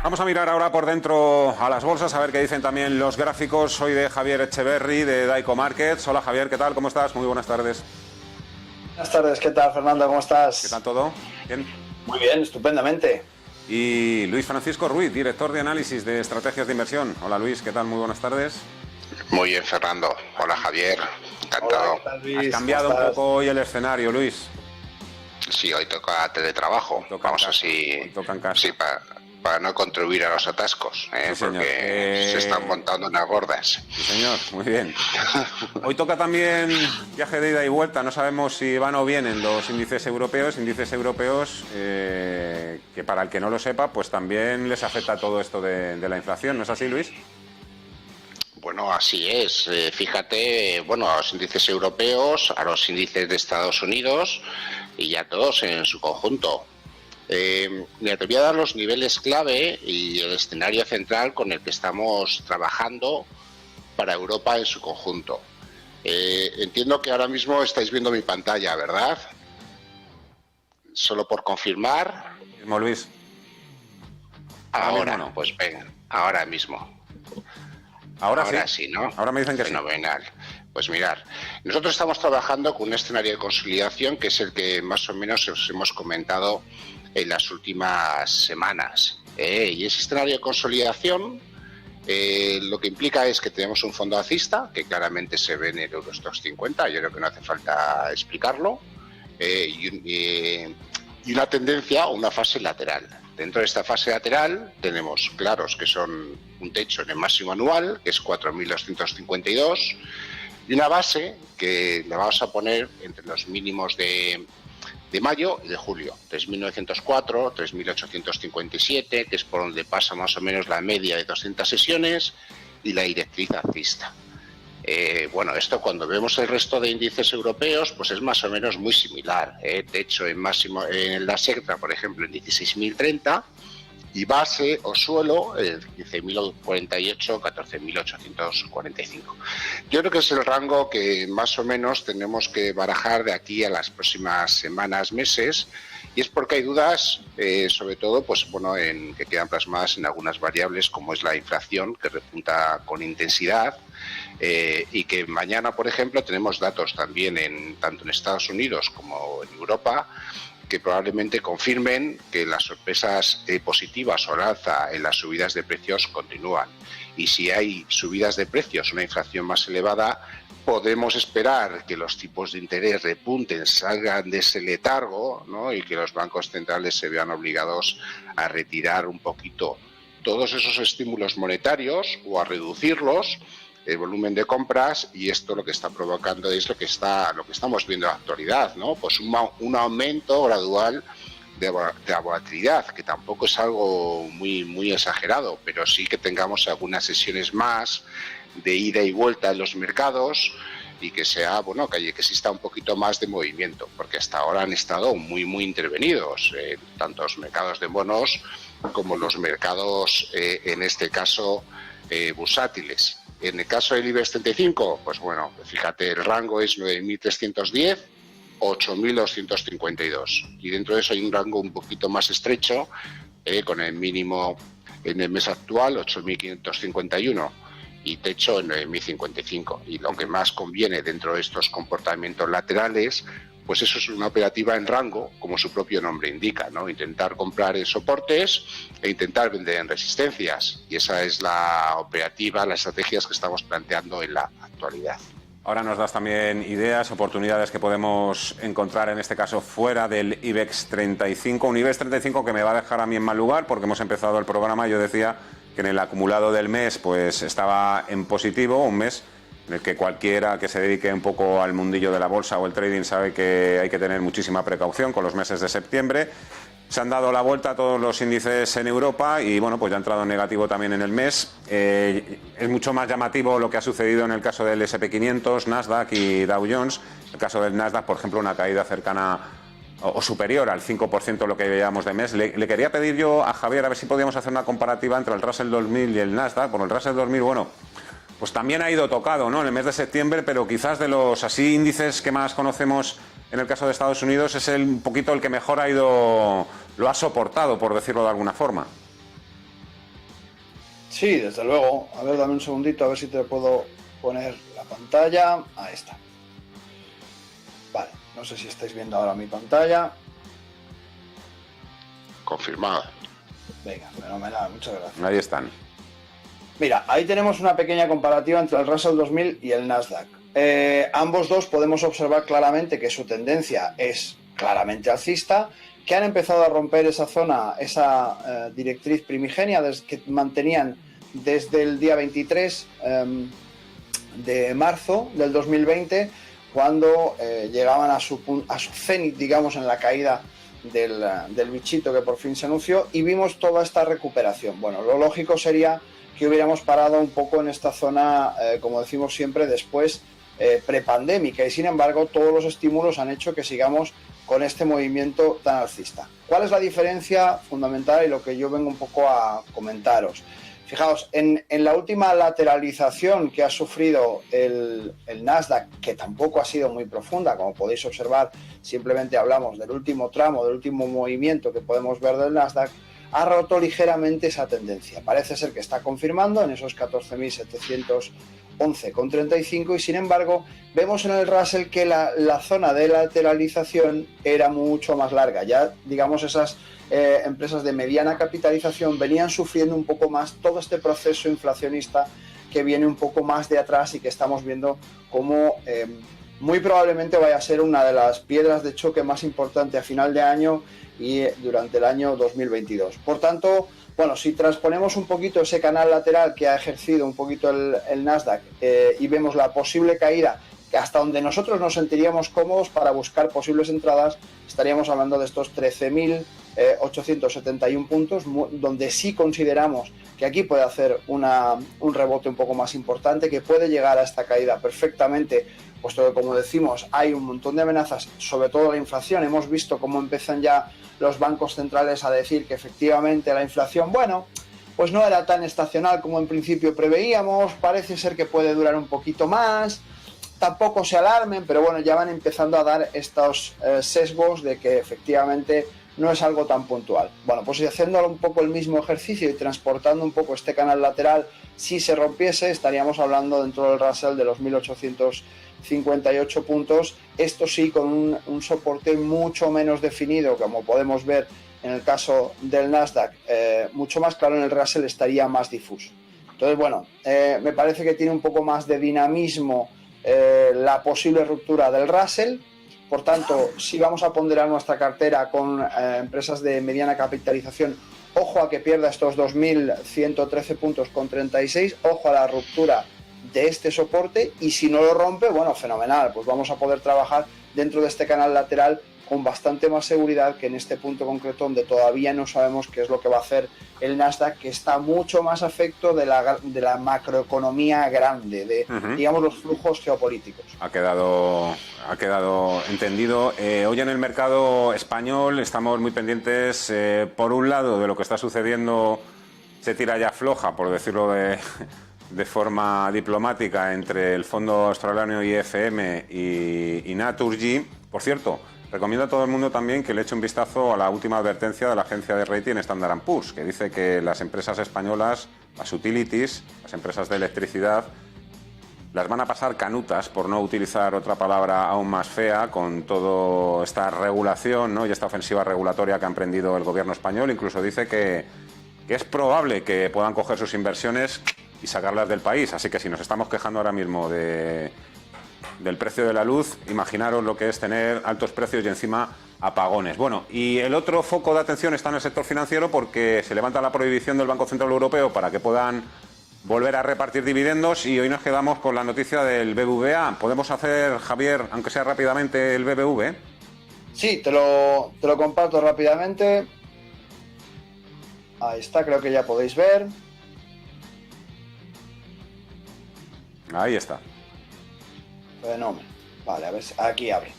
Vamos a mirar ahora por dentro a las bolsas, a ver qué dicen también los gráficos. Soy de Javier Echeverry, de Daico Markets. Hola Javier, ¿qué tal? ¿Cómo estás? Muy buenas tardes. Buenas tardes, ¿qué tal, Fernando? ¿Cómo estás? ¿Qué tal todo? ¿Bien? Muy bien, estupendamente. Y Luis Francisco Ruiz, director de análisis de estrategias de inversión. Hola Luis, ¿qué tal? Muy buenas tardes. Muy bien, Fernando. Hola Javier, encantado. Hola, ¿qué tal, Luis? Has cambiado un poco hoy el escenario, Luis. Sí, hoy toca teletrabajo. Vamos así, toca en casa. Sí, para no contribuir a los atascos, Sí, señor. porque se están montando unas gordas. Sí, señor, muy bien. Hoy toca también viaje de ida y vuelta. No sabemos si van o vienen los índices europeos. Que para el que no lo sepa, pues también les afecta todo esto de la inflación. ¿No es así, Luis? Bueno, así es. Fíjate, bueno, a los índices europeos, a los índices de Estados Unidos y ya todos en su conjunto. Mira, te voy a dar los niveles clave y el escenario central con el que estamos trabajando para Europa en su conjunto. Entiendo que ahora mismo estáis viendo mi pantalla, ¿verdad? Solo por confirmar. Mismo, Luis. Ahora mismo no. Pues venga, ahora mismo. Ahora sí, ¿no? Ahora me dicen que fenomenal. Pues mirar, nosotros estamos trabajando con un escenario de consolidación que es el que más o menos os hemos comentado en las últimas semanas. Y ese escenario de consolidación lo que implica es que tenemos un fondo alcista, que claramente se ve en el Eurostoxx 50, yo creo que no hace falta explicarlo, y una tendencia o una fase lateral. Dentro de esta fase lateral tenemos claros que son un techo en el máximo anual, que es 4.252, y una base que le vamos a poner entre los mínimos de mayo y de julio, 3.904, 3.857, que es por donde pasa más o menos la media de 200 sesiones, y la directriz alcista. Bueno, esto cuando vemos el resto de índices europeos, pues es más o menos muy similar. Techo en máximo en el Nasdaq, por ejemplo, en 16.030, y base o suelo en 15.048, 14.845. Yo creo que es el rango que más o menos tenemos que barajar de aquí a las próximas semanas, meses, y es porque hay dudas, sobre todo, pues bueno, que quedan plasmadas en algunas variables, como es la inflación, que repunta con intensidad, y que mañana, por ejemplo, tenemos datos también tanto en Estados Unidos como en Europa, que probablemente confirmen que las sorpresas positivas o al alza en las subidas de precios continúan. Y si hay subidas de precios, una inflación más elevada, podemos esperar que los tipos de interés repunten, salgan de ese letargo, ¿no? Y que los bancos centrales se vean obligados a retirar un poquito todos esos estímulos monetarios o a reducirlos, el volumen de compras, y esto lo que está provocando es lo que estamos viendo en la actualidad, ¿no? Pues un aumento gradual de la volatilidad, que tampoco es algo muy exagerado, pero sí que tengamos algunas sesiones más de ida y vuelta en los mercados, y que sea, bueno, que exista un poquito más de movimiento, porque hasta ahora han estado muy intervenidos, tanto los mercados de bonos como los mercados, en este caso, bursátiles. En el caso del IBEX 35, pues bueno, fíjate, el rango es 9.310, 8.252. Y dentro de eso hay un rango un poquito más estrecho, con el mínimo en el mes actual, 8.551, y techo en 9.055. Y lo que más conviene dentro de estos comportamientos laterales, pues eso es una operativa en rango, como su propio nombre indica, ¿no? Intentar comprar en soportes e intentar vender en resistencias. Y esa es la operativa, las estrategias que estamos planteando en la actualidad. Ahora nos das también ideas, oportunidades que podemos encontrar, en este caso, fuera del IBEX 35. Un IBEX 35 que me va a dejar a mí en mal lugar, porque hemos empezado el programa, yo decía que en el acumulado del mes pues estaba en positivo, un mes en el que cualquiera que se dedique un poco al mundillo de la bolsa o el trading sabe que hay que tener muchísima precaución con los meses de septiembre. Se han dado la vuelta a todos los índices en Europa y bueno, pues ya ha entrado en negativo también en el mes. Es mucho más llamativo lo que ha sucedido en el caso del S&P 500, Nasdaq y Dow Jones. En el caso del Nasdaq, por ejemplo, una caída cercana o superior al 5% lo que veíamos de mes. Le quería pedir yo a Javier a ver si podíamos hacer una comparativa entre el Russell 2000 y el Nasdaq. Bueno, el Russell 2000, bueno, pues también ha ido tocado, ¿no?, en el mes de septiembre, pero quizás de los así índices que más conocemos en el caso de Estados Unidos es un poquito el que mejor lo ha soportado, por decirlo de alguna forma. Sí, desde luego. A ver, dame un segundito, a ver si te puedo poner la pantalla. Ahí está. Vale, no sé si estáis viendo ahora mi pantalla. Confirmado. Venga, fenomenal, muchas gracias. Ahí están. Mira, ahí tenemos una pequeña comparativa entre el Russell 2000 y el Nasdaq. Ambos dos podemos observar claramente que su tendencia es claramente alcista, que han empezado a romper esa zona, esa directriz primigenia que mantenían desde el día 23 de marzo del 2020, cuando llegaban a su cenit, digamos, en la caída del bichito que por fin se anunció, y vimos toda esta recuperación. Bueno, lo lógico sería que hubiéramos parado un poco en esta zona, como decimos siempre, después prepandémica, y sin embargo todos los estímulos han hecho que sigamos con este movimiento tan alcista. ¿Cuál es la diferencia fundamental y lo que yo vengo un poco a comentaros? Fijaos, en la última lateralización que ha sufrido el Nasdaq, que tampoco ha sido muy profunda, como podéis observar, simplemente hablamos del último tramo, del último movimiento que podemos ver del Nasdaq, ha roto ligeramente esa tendencia. Parece ser que está confirmando en esos 14.711,35, y sin embargo vemos en el Russell que la zona de lateralización era mucho más larga. Ya, digamos, esas empresas de mediana capitalización venían sufriendo un poco más todo este proceso inflacionista que viene un poco más de atrás, y que estamos viendo como muy probablemente vaya a ser una de las piedras de choque más importante a final de año y durante el año 2022. Por tanto, bueno, si transponemos un poquito ese canal lateral que ha ejercido un poquito el Nasdaq y vemos la posible caída, que hasta donde nosotros nos sentiríamos cómodos para buscar posibles entradas, estaríamos hablando de estos 13.871 puntos, donde sí consideramos que aquí puede hacer un rebote un poco más importante, que puede llegar a esta caída perfectamente, puesto que, como decimos, hay un montón de amenazas, sobre todo la inflación. Hemos visto cómo empiezan ya los bancos centrales a decir que efectivamente la inflación, bueno, pues no era tan estacional como en principio preveíamos, parece ser que puede durar un poquito más. Tampoco se alarmen, pero bueno, ya van empezando a dar estos sesgos de que efectivamente no es algo tan puntual. Bueno, pues haciendo un poco el mismo ejercicio y transportando un poco este canal lateral, si se rompiese, estaríamos hablando dentro del Russell de los 1.858 puntos. Esto sí, con un soporte mucho menos definido, como podemos ver en el caso del Nasdaq, mucho más claro. En el Russell estaría más difuso. Entonces, bueno, me parece que tiene un poco más de dinamismo la posible ruptura del Russell. Por tanto, si vamos a ponderar nuestra cartera con empresas de mediana capitalización, ojo a que pierda estos 2.113 puntos con 36, ojo a la ruptura de este soporte, y si no lo rompe, bueno, fenomenal, pues vamos a poder trabajar dentro de este canal lateral con bastante más seguridad que en este punto concreto, donde todavía no sabemos qué es lo que va a hacer el Nasdaq, que está mucho más afecto de la macroeconomía grande, de digamos los flujos geopolíticos. Ha quedado entendido. Hoy en el mercado español estamos muy pendientes, por un lado, de lo que está sucediendo, se tira ya floja, por decirlo de forma diplomática, entre el fondo australiano IFM y Naturgy. Por cierto, recomiendo a todo el mundo también que le eche un vistazo a la última advertencia de la agencia de rating Standard & Poor's, que dice que las empresas españolas, las utilities, las empresas de electricidad, las van a pasar canutas, por no utilizar otra palabra aún más fea, con toda esta regulación, ¿no?, y esta ofensiva regulatoria que ha emprendido el gobierno español. Incluso dice que es probable que puedan coger sus inversiones y sacarlas del país. Así que si nos estamos quejando ahora mismo del precio de la luz, imaginaros lo que es tener altos precios y encima apagones. Bueno, y el otro foco de atención está en el sector financiero, porque se levanta la prohibición del Banco Central Europeo para que puedan volver a repartir dividendos, y hoy nos quedamos con la noticia del BBVA. ¿Podemos hacer, Javier, aunque sea rápidamente, el BBV? Sí, te lo comparto rápidamente. Ahí está, creo que ya podéis ver. Ahí está. Fenómeno. Vale, a ver, aquí abre.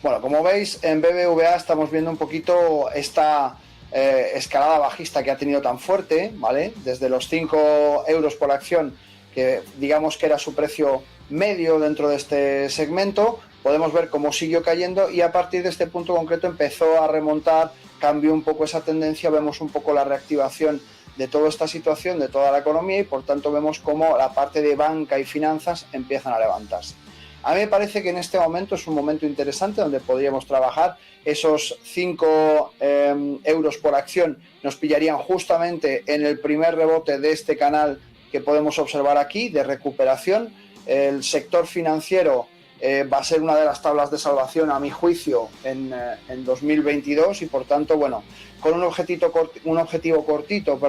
Bueno, como veis, en BBVA estamos viendo un poquito esta escalada bajista que ha tenido tan fuerte, ¿vale? Desde los 5 euros por acción, que digamos que era su precio medio dentro de este segmento, podemos ver cómo siguió cayendo, y a partir de este punto concreto empezó a remontar, cambió un poco esa tendencia, vemos un poco la reactivación de toda esta situación, de toda la economía, y por tanto vemos cómo la parte de banca y finanzas empiezan a levantarse. A mí me parece que en este momento es un momento interesante donde podríamos trabajar. Esos 5 euros por acción nos pillarían justamente en el primer rebote de este canal que podemos observar aquí, de recuperación. El sector financiero va a ser una de las tablas de salvación, a mi juicio, en 2022, y por tanto, bueno, con un objetivo cortito,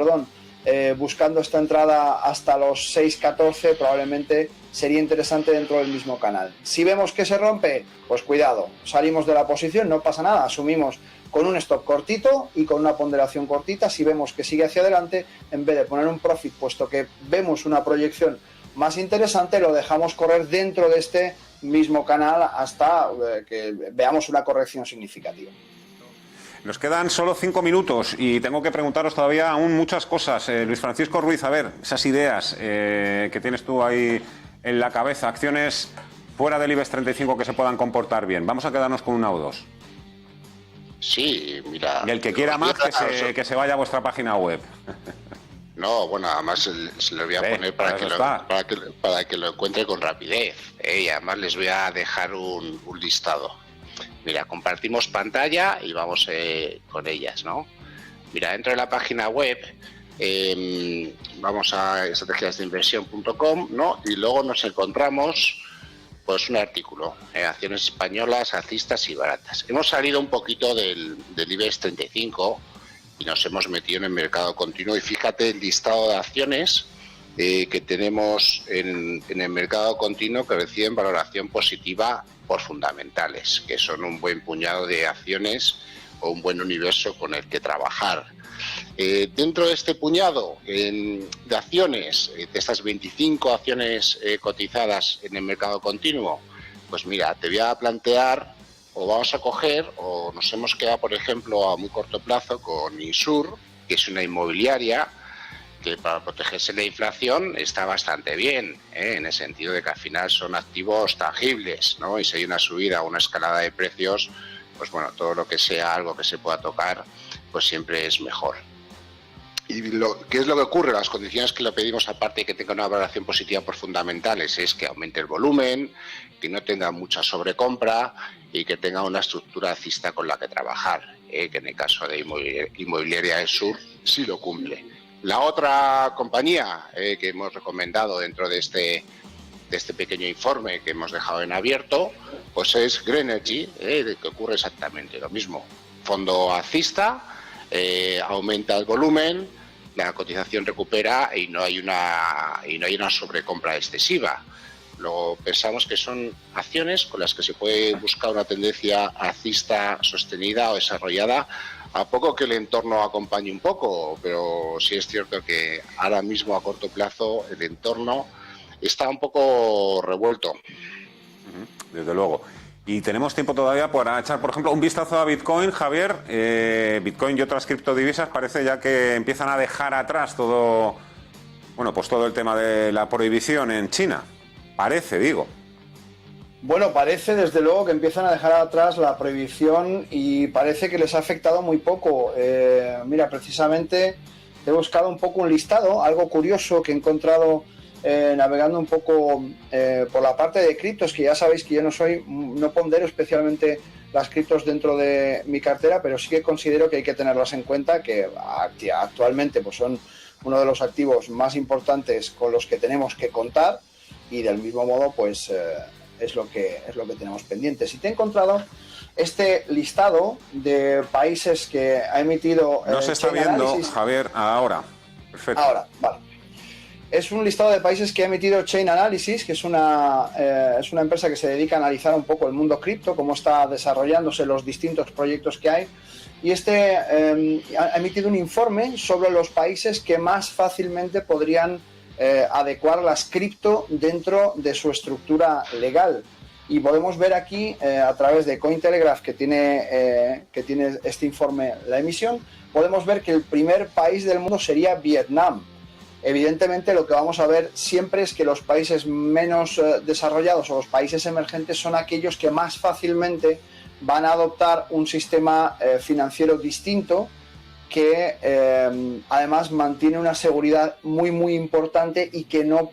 buscando esta entrada hasta los 6.14, probablemente sería interesante dentro del mismo canal. Si vemos que se rompe, pues cuidado, salimos de la posición, no pasa nada, asumimos con un stop cortito y con una ponderación cortita. Si vemos que sigue hacia adelante, en vez de poner un profit, puesto que vemos una proyección más interesante, lo dejamos correr dentro de este mismo canal hasta que veamos una corrección significativa. Nos quedan solo 5 minutos y tengo que preguntaros todavía aún muchas cosas. Luis Francisco Ruiz, a ver, esas ideas que tienes tú ahí en la cabeza, acciones fuera del IBEX 35 que se puedan comportar bien. Vamos a quedarnos con una o dos. Sí, mira... Y el que quiera más, que se vaya a vuestra página web. No, bueno, además se lo voy a poner para que lo encuentre con rapidez. Y además les voy a dejar un listado. Mira, compartimos pantalla y vamos con ellas, ¿no? Mira, dentro de la página web vamos a estrategiasdeinversión.com, ¿no? Y luego nos encontramos pues un artículo, acciones españolas, alcistas y baratas. Hemos salido un poquito del IBEX 35 y nos hemos metido en el mercado continuo, y fíjate el listado de acciones que tenemos en el mercado continuo que reciben valoración positiva por fundamentales, que son un buen puñado de acciones o un buen universo con el que trabajar. Dentro de este puñado de acciones, de estas 25 acciones cotizadas en el mercado continuo, pues mira, te voy a plantear, o vamos a coger, o nos hemos quedado, por ejemplo, a muy corto plazo con Insur, que es una inmobiliaria que para protegerse de la inflación está bastante bien, en el sentido de que al final son activos tangibles, ¿no? Y si hay una subida o una escalada de precios, pues bueno, todo lo que sea algo que se pueda tocar, pues siempre es mejor. ¿Y qué es lo que ocurre? Las condiciones que le pedimos, aparte de que tenga una valoración positiva por fundamentales, es que aumente el volumen, que no tenga mucha sobrecompra y que tenga una estructura alcista con la que trabajar, que en el caso de Inmobiliaria del Sur sí lo cumple. La otra compañía que hemos recomendado dentro de este pequeño informe que hemos dejado en abierto, pues es Greenergy, que ocurre exactamente lo mismo. Fondo alcista, aumenta el volumen, la cotización recupera y no hay una sobrecompra excesiva. Luego pensamos que son acciones con las que se puede buscar una tendencia alcista sostenida o desarrollada, a poco que el entorno acompañe un poco, pero sí es cierto que ahora mismo a corto plazo el entorno está un poco revuelto. Desde luego. Y tenemos tiempo todavía para echar, por ejemplo, un vistazo a Bitcoin, Javier. Bitcoin y otras criptodivisas parece ya que empiezan a dejar atrás todo el tema de la prohibición en China. Parece, digo. Bueno, parece desde luego que empiezan a dejar atrás la prohibición y parece que les ha afectado muy poco. Mira, precisamente he buscado un poco un listado, algo curioso que he encontrado navegando un poco por la parte de criptos, que ya sabéis que yo no pondero especialmente las criptos dentro de mi cartera, pero sí que considero que hay que tenerlas en cuenta, que actualmente pues son uno de los activos más importantes con los que tenemos que contar, y del mismo modo pues es lo que tenemos pendiente. Si te he encontrado este listado de países que ha emitido... No se está viendo, Analysis. Javier, ahora. Perfecto. Ahora, vale. Es un listado de países que ha emitido Chain Analysis, que es una empresa que se dedica a analizar un poco el mundo cripto, cómo está desarrollándose los distintos proyectos que hay. Y ha emitido un informe sobre los países que más fácilmente podrían adecuar las cripto dentro de su estructura legal. Y podemos ver aquí, a través de Cointelegraph, que tiene este informe, la emisión, podemos ver que el primer país del mundo sería Vietnam. Evidentemente, lo que vamos a ver siempre es que los países menos desarrollados o los países emergentes son aquellos que más fácilmente van a adoptar un sistema financiero distinto que además mantiene una seguridad muy importante y que no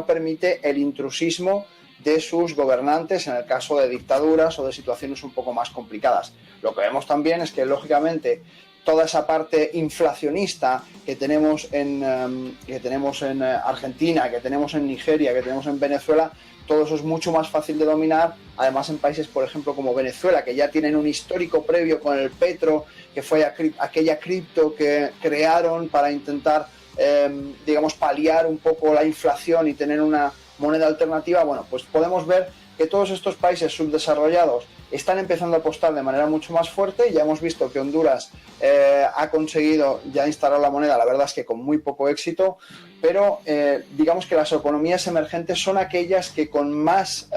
permite el intrusismo de sus gobernantes en el caso de dictaduras o de situaciones un poco más complicadas. Lo que vemos también es que, lógicamente, toda esa parte inflacionista que tenemos en Argentina, que tenemos en Nigeria, que tenemos en Venezuela, todo eso es mucho más fácil de dominar. Además, en países, por ejemplo, como Venezuela, que ya tienen un histórico previo con el petro, que fue aquella cripto que crearon para intentar, paliar un poco la inflación y tener una moneda alternativa. Bueno, pues podemos ver que todos estos países subdesarrollados están empezando a apostar de manera mucho más fuerte. Ya hemos visto que Honduras ha conseguido ya instalar la moneda, la verdad es que con muy poco éxito, pero digamos que las economías emergentes son aquellas que con más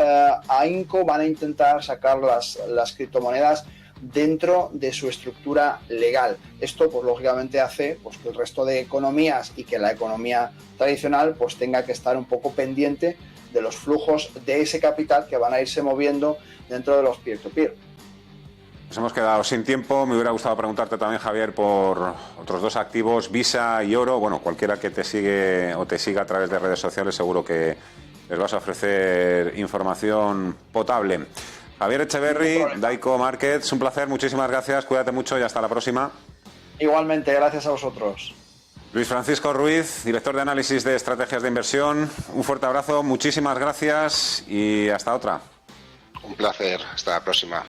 ahínco van a intentar sacar las criptomonedas dentro de su estructura legal. Esto, pues lógicamente hace pues, que el resto de economías y que la economía tradicional pues tenga que estar un poco pendiente de los flujos de ese capital que van a irse moviendo dentro de los peer-to-peer. Nos hemos quedado sin tiempo. Me hubiera gustado preguntarte también, Javier, por otros dos activos, Visa y Oro. Bueno, cualquiera que te sigue o te siga a través de redes sociales seguro que les vas a ofrecer información potable. Javier Echeverry, Daico Markets, un placer, muchísimas gracias, cuídate mucho y hasta la próxima. Igualmente, gracias a vosotros. Luis Francisco Ruiz, director de análisis de estrategias de inversión, un fuerte abrazo, muchísimas gracias y hasta otra. Un placer, hasta la próxima.